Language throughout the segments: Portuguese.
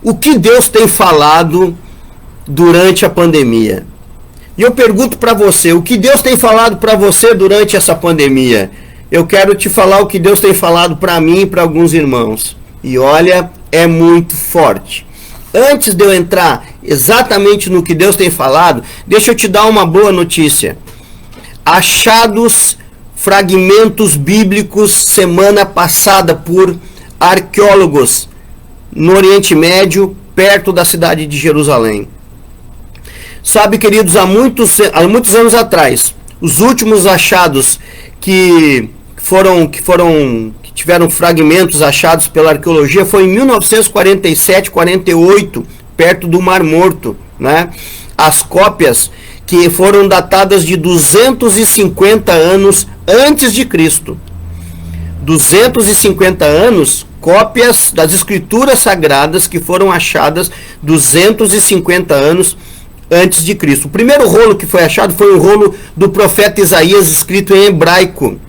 o que Deus tem falado durante a pandemia. E eu pergunto para você, o que Deus tem falado para você durante essa pandemia? Eu quero te falar o que Deus tem falado para mim e para alguns irmãos. E olha, é muito forte. Antes de eu entrar exatamente no que Deus tem falado, deixa eu te dar uma boa notícia. Achados fragmentos bíblicos semana passada por arqueólogos no Oriente Médio, perto da cidade de Jerusalém. Sabe, queridos, há muitos anos atrás, os últimos achados que tiveram fragmentos achados pela arqueologia foi em 1947, 48, perto do Mar Morto, né? As cópias que foram datadas de 250 anos antes de Cristo. 250 anos, cópias das escrituras sagradas que foram achadas 250 anos antes de Cristo. O primeiro rolo que foi achado foi o rolo do profeta Isaías, escrito em hebraico.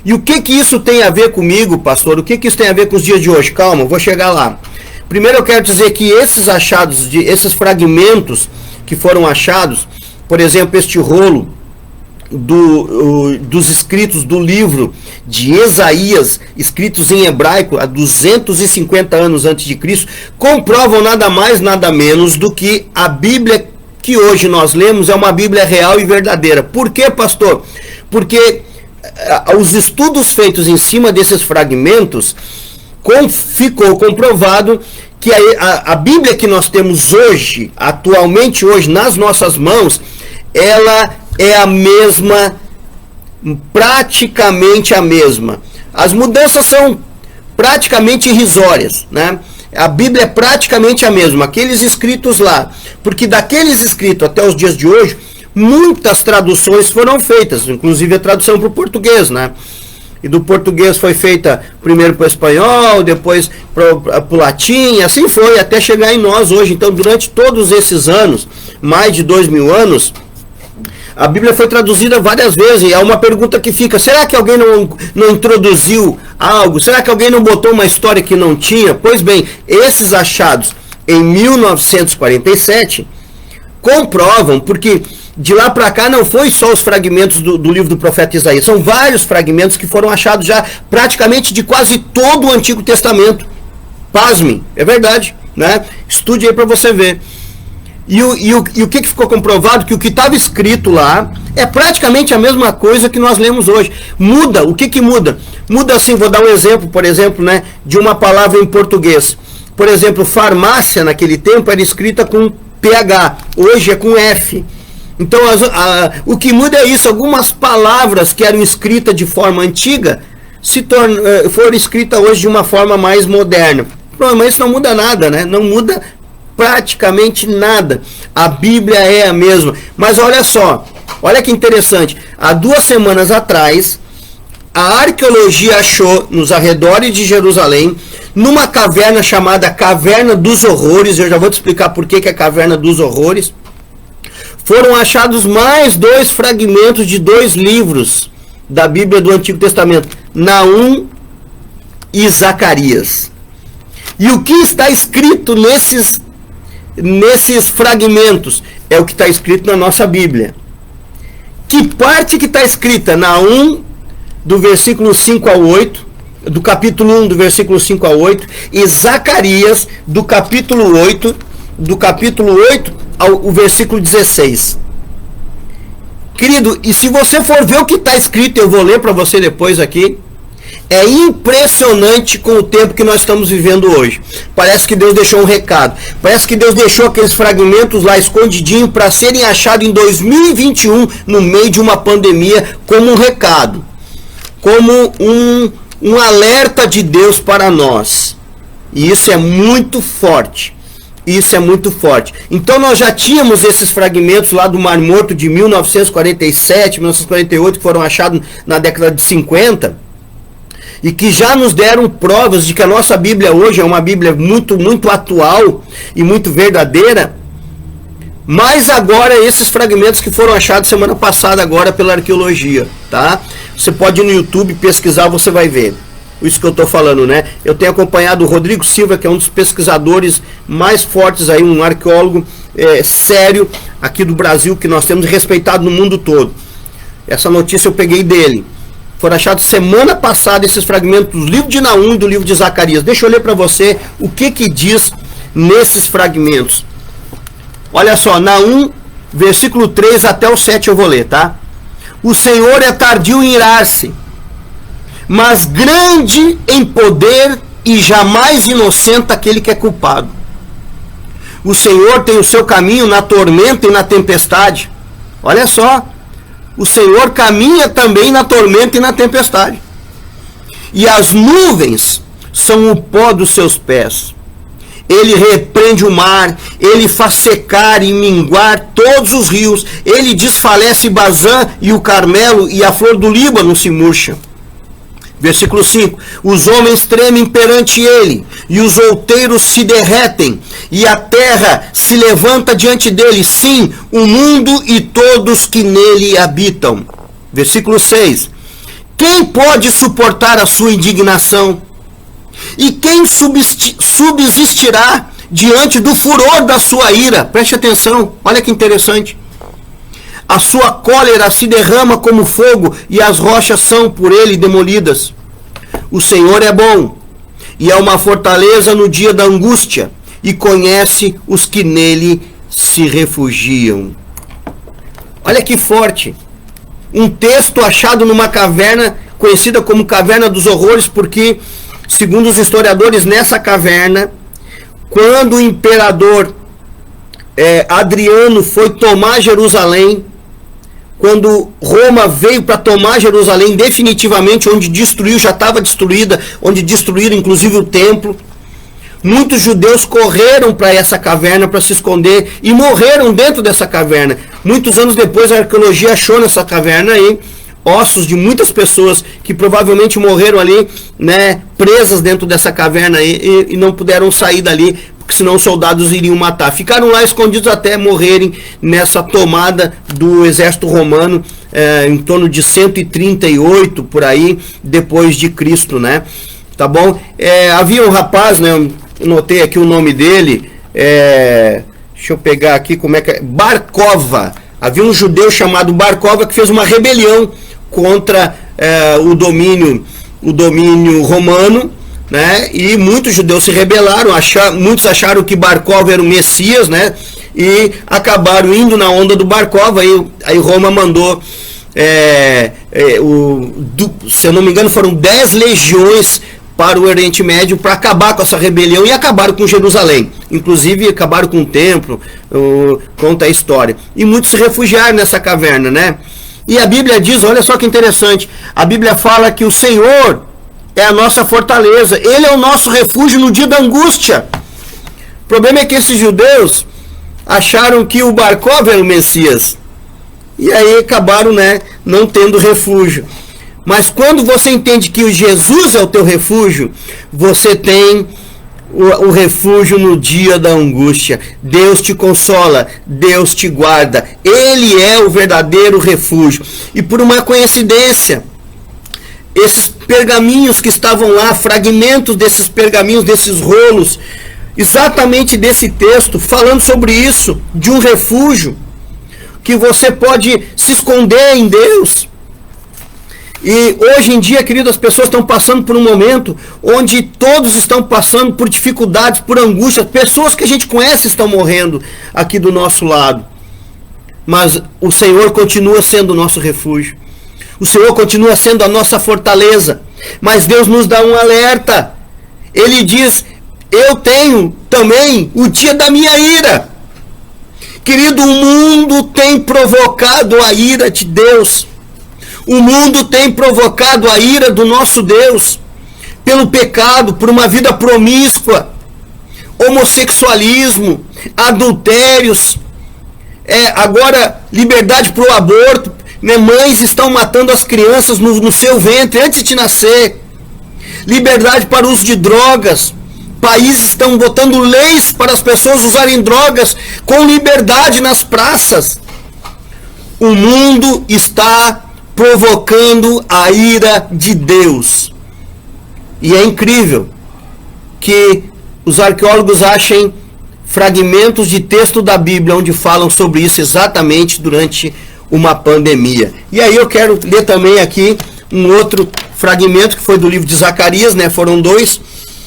E o que isso tem a ver comigo, pastor? O que isso tem a ver com os dias de hoje? Calma, vou chegar lá. Primeiro eu quero dizer que esses achados, esses fragmentos que foram achados, por exemplo, este rolo dos escritos do livro de Isaías, escritos em hebraico há 250 anos antes de Cristo, comprovam nada mais, nada menos do que a Bíblia que hoje nós lemos é uma Bíblia real e verdadeira. Por quê, pastor? Porque os estudos feitos em cima desses fragmentos ficou comprovado que a Bíblia que nós temos hoje, atualmente hoje, nas nossas mãos, ela é a mesma, praticamente a mesma. As mudanças são praticamente irrisórias, né? A Bíblia é praticamente a mesma, aqueles escritos lá, porque daqueles escritos até os dias de hoje, muitas traduções foram feitas, inclusive a tradução para o português, né? E do português foi feita primeiro para o espanhol, depois para o latim, assim foi, até chegar em nós hoje. Então, durante todos esses anos, mais de 2000 anos, a Bíblia foi traduzida várias vezes. E é uma pergunta que fica, será que alguém não introduziu algo? Será que alguém não botou uma história que não tinha? Pois bem, esses achados em 1947 comprovam, porque de lá para cá não foi só os fragmentos do livro do profeta Isaías, são vários fragmentos que foram achados já praticamente de quase todo o Antigo Testamento. Pasmem, é verdade, né? Estude aí para você ver. E o que ficou comprovado? Que o que estava escrito lá é praticamente a mesma coisa que nós lemos hoje. Muda, o que muda? Muda assim, vou dar um exemplo, por exemplo, né, de uma palavra em português. Por exemplo, farmácia naquele tempo era escrita com PH, hoje é com F. Então o que muda é isso, algumas palavras que eram escritas de forma antiga foram escritas hoje de uma forma mais moderna. Mas isso não muda nada, né? Não muda praticamente nada. A Bíblia é a mesma. Mas olha só, olha que interessante. Há 2 semanas atrás, a arqueologia achou nos arredores de Jerusalém, numa caverna chamada Caverna dos Horrores. Eu já vou te explicar por que é a Caverna dos Horrores. Foram achados mais 2 fragmentos de 2 livros da Bíblia do Antigo Testamento, Naum e Zacarias. E o que está escrito nesses fragmentos é o que está escrito na nossa Bíblia. Que parte que está escrita? Naum, do versículo 5 ao 8, do capítulo 1, do versículo 5 ao 8, e Zacarias, do capítulo 8 ao versículo 16. Querido, e se você for ver o que está escrito, eu vou ler para você depois aqui, é impressionante com o tempo que nós estamos vivendo hoje. Parece que Deus deixou um recado. Parece que Deus deixou aqueles fragmentos lá escondidinhos para serem achados em 2021, no meio de uma pandemia, como um recado. Como um alerta de Deus para nós. E isso é muito forte. Isso é muito forte. Então nós já tínhamos esses fragmentos lá do Mar Morto de 1947, 1948, que foram achados na década de 50, e que já nos deram provas de que a nossa Bíblia hoje é uma Bíblia muito, muito atual e muito verdadeira. Mas agora esses fragmentos que foram achados semana passada agora pela arqueologia, tá? Você pode ir no YouTube pesquisar, você vai ver. isso que eu estou falando, né? Eu tenho acompanhado o Rodrigo Silva, que é um dos pesquisadores mais fortes aí, um arqueólogo sério aqui do Brasil, que nós temos respeitado no mundo todo. Essa notícia eu peguei dele. Foram achados semana passada esses fragmentos do livro de Naum e do livro de Zacarias. Deixa eu ler para você o que diz nesses fragmentos. Olha só, Naum, versículo 3 até o 7 eu vou ler, tá? O Senhor é tardio em irar-se, mas grande em poder e jamais inocente aquele que é culpado. O Senhor tem o seu caminho na tormenta e na tempestade. Olha só, o Senhor caminha também na tormenta e na tempestade. E as nuvens são o pó dos seus pés. Ele repreende o mar, ele faz secar e minguar todos os rios. Ele desfalece Bazã e o Carmelo, e a flor do Líbano se murcha. Versículo 5. Os homens tremem perante ele, e os outeiros se derretem, e a terra se levanta diante dele, sim, o mundo e todos que nele habitam. Versículo 6. Quem pode suportar a sua indignação? E quem subsistirá diante do furor da sua ira? Preste atenção, olha que interessante. A sua cólera se derrama como fogo, e as rochas são por ele demolidas. O Senhor é bom, e é uma fortaleza no dia da angústia, e conhece os que nele se refugiam. Olha que forte. Um texto achado numa caverna, conhecida como Caverna dos Horrores, porque, segundo os historiadores, nessa caverna, quando o imperador Adriano foi tomar Jerusalém, quando Roma veio para tomar Jerusalém definitivamente, onde destruiu, já estava destruída, onde destruíram inclusive o templo, muitos judeus correram para essa caverna para se esconder e morreram dentro dessa caverna. Muitos anos depois a arqueologia achou nessa caverna aí ossos de muitas pessoas que provavelmente morreram ali, né, presas dentro dessa caverna aí, e não puderam sair dali, porque senão os soldados iriam matar. Ficaram lá escondidos até morrerem nessa tomada do exército romano, em torno de 138 por aí depois de Cristo, né? Tá bom? Havia um rapaz, né? Eu notei aqui o nome dele. Deixa eu pegar aqui como é que é. Bar-Kova. Havia um judeu chamado Bar-Kova que fez uma rebelião contra o domínio romano, né? E muitos judeus se rebelaram, muitos acharam que Bar-Kova era o Messias, né? E acabaram indo na onda do Bar-Kova. Aí Roma mandou, se eu não me engano, foram 10 legiões para o Oriente Médio para acabar com essa rebelião, e acabaram com Jerusalém, inclusive acabaram com o templo, conta a história. E muitos se refugiaram nessa caverna, né? E a Bíblia diz, olha só que interessante, a Bíblia fala que o Senhor é a nossa fortaleza, ele é o nosso refúgio no dia da angústia. O problema é que esses judeus acharam que o Bar-Kova era o Messias, e aí acabaram, né, não tendo refúgio. Mas quando você entende que o Jesus é o teu refúgio, você tem o refúgio no dia da angústia. Deus te consola, Deus te guarda. Ele é o verdadeiro refúgio. E por uma coincidência, esses pergaminhos que estavam lá, fragmentos desses pergaminhos, desses rolos, exatamente desse texto, falando sobre isso, de um refúgio, que você pode se esconder em Deus. E hoje em dia, querido, as pessoas estão passando por um momento onde todos estão passando por dificuldades, por angústia. Pessoas que a gente conhece estão morrendo aqui do nosso lado. Mas o Senhor continua sendo o nosso refúgio. O Senhor continua sendo a nossa fortaleza. Mas Deus nos dá um alerta. Ele diz, eu tenho também o dia da minha ira. Querido, o mundo tem provocado a ira de Deus. O mundo tem provocado a ira do nosso Deus pelo pecado, por uma vida promíscua, homossexualismo, adultérios, agora liberdade para o aborto, né? Mães estão matando as crianças no seu ventre antes de nascer, liberdade para o uso de drogas, países estão botando leis para as pessoas usarem drogas com liberdade nas praças. O mundo está provocando a ira de Deus. E é incrível que os arqueólogos achem fragmentos de texto da Bíblia onde falam sobre isso exatamente durante uma pandemia. E aí eu quero ler também aqui um outro fragmento que foi do livro de Zacarias, né? Foram 2,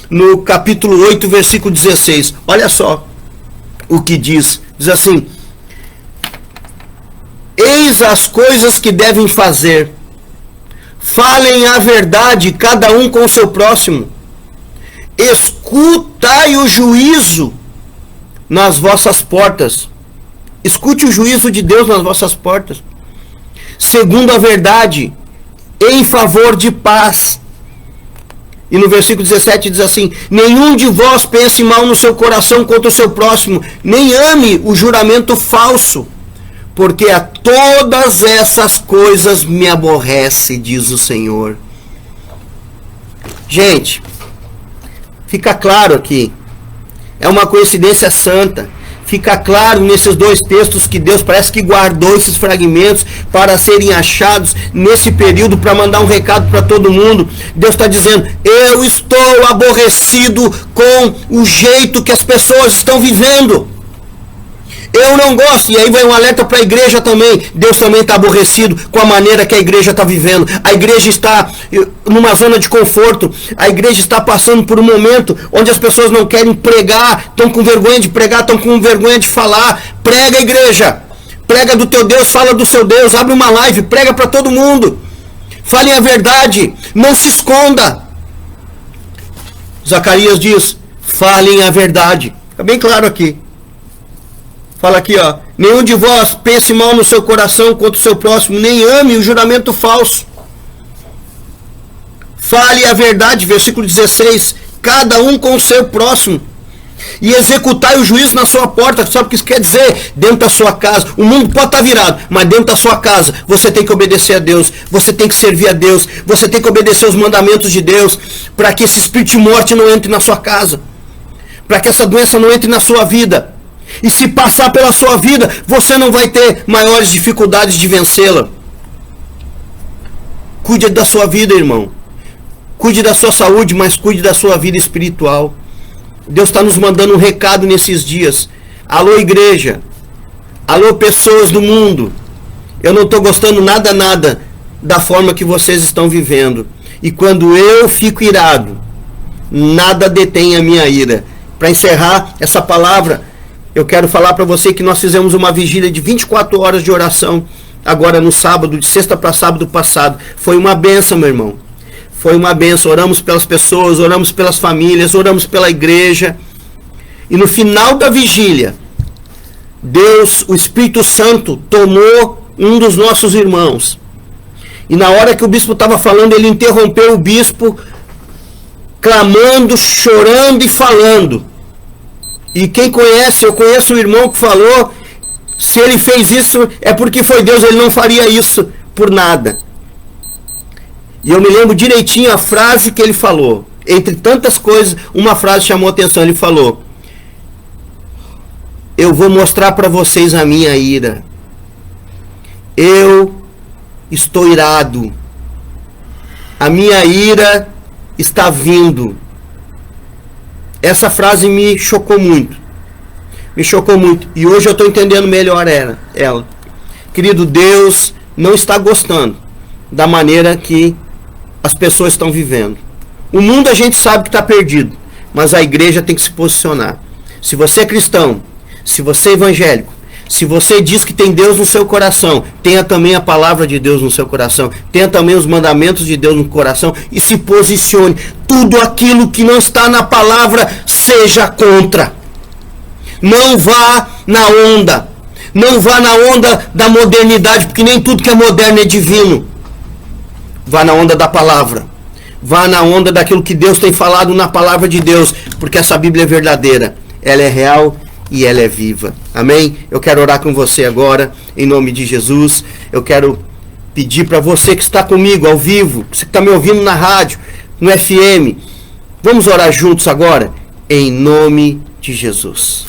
no capítulo 8, versículo 16. Olha só o que diz. Diz assim: eis as coisas que devem fazer. Falem a verdade, cada um com o seu próximo. Escutai o juízo nas vossas portas. Escute o juízo de Deus nas vossas portas. Segundo a verdade, em favor de paz. E no versículo 17 diz assim: nenhum de vós pense mal no seu coração contra o seu próximo, nem ame o juramento falso, porque a todas essas coisas me aborrece, diz o Senhor. Gente, fica claro aqui, é uma coincidência santa. Fica claro nesses 2 textos que Deus parece que guardou esses fragmentos para serem achados nesse período, para mandar um recado para todo mundo. Deus está dizendo: eu estou aborrecido com o jeito que as pessoas estão vivendo. Eu não gosto. E aí vem um alerta para a igreja também. Deus também está aborrecido com a maneira que a igreja está vivendo. A igreja está numa zona de conforto. A igreja está passando por um momento onde as pessoas não querem pregar, estão com vergonha de pregar, estão com vergonha de falar. Prega, igreja. Prega do teu Deus, fala do seu Deus. Abre uma live, prega para todo mundo. Falem a verdade, não se esconda. Zacarias diz: falem a verdade. Fica bem claro aqui. Fala aqui, ó: nenhum de vós pense mal no seu coração contra o seu próximo, nem ame o juramento falso. Fale a verdade, versículo 16, cada um com o seu próximo. E executai o juízo na sua porta. Sabe o que isso quer dizer? Dentro da sua casa. O mundo pode estar virado, mas dentro da sua casa você tem que obedecer a Deus. Você tem que servir a Deus. Você tem que obedecer os mandamentos de Deus, para que esse espírito de morte não entre na sua casa, para que essa doença não entre na sua vida. E se passar pela sua vida, você não vai ter maiores dificuldades de vencê-la. Cuide da sua vida, irmão. Cuide da sua saúde, mas cuide da sua vida espiritual. Deus está nos mandando um recado nesses dias. Alô, igreja. Alô, pessoas do mundo. Eu não estou gostando nada da forma que vocês estão vivendo. E quando eu fico irado, nada detém a minha ira. Para encerrar essa palavra, eu quero falar para você que nós fizemos uma vigília de 24 horas de oração agora no sábado, de sexta para sábado passado. Foi uma bênção, meu irmão. Foi uma bênção. Oramos pelas pessoas, oramos pelas famílias, oramos pela igreja. E no final da vigília, Deus, o Espírito Santo, tomou um dos nossos irmãos. E na hora que o bispo estava falando, ele interrompeu o bispo, clamando, chorando e falando. E quem conhece, eu conheço o irmão que falou, se ele fez isso é porque foi Deus, ele não faria isso por nada. E eu me lembro direitinho a frase que ele falou. Entre tantas coisas, uma frase chamou a atenção. Ele falou: eu vou mostrar para vocês a minha ira. Eu estou irado. A minha ira está vindo. Essa frase me chocou muito. Me chocou muito. E hoje eu estou entendendo melhor ela. Querido, Deus não está gostando da maneira que as pessoas estão vivendo. O mundo a gente sabe que está perdido, mas a igreja tem que se posicionar. Se você é cristão, se você é evangélico, se você diz que tem Deus no seu coração, tenha também a palavra de Deus no seu coração, tenha também os mandamentos de Deus no coração e se posicione. Tudo aquilo que não está na palavra, seja contra. Não vá na onda. Não vá na onda da modernidade, porque nem tudo que é moderno é divino. Vá na onda da palavra. Vá na onda daquilo que Deus tem falado na palavra de Deus, porque essa Bíblia é verdadeira. Ela é real e ela é viva. Amém? Eu quero orar com você agora, em nome de Jesus. Eu quero pedir para você que está comigo ao vivo, que está me ouvindo na rádio, no FM. Vamos orar juntos agora, em nome de Jesus.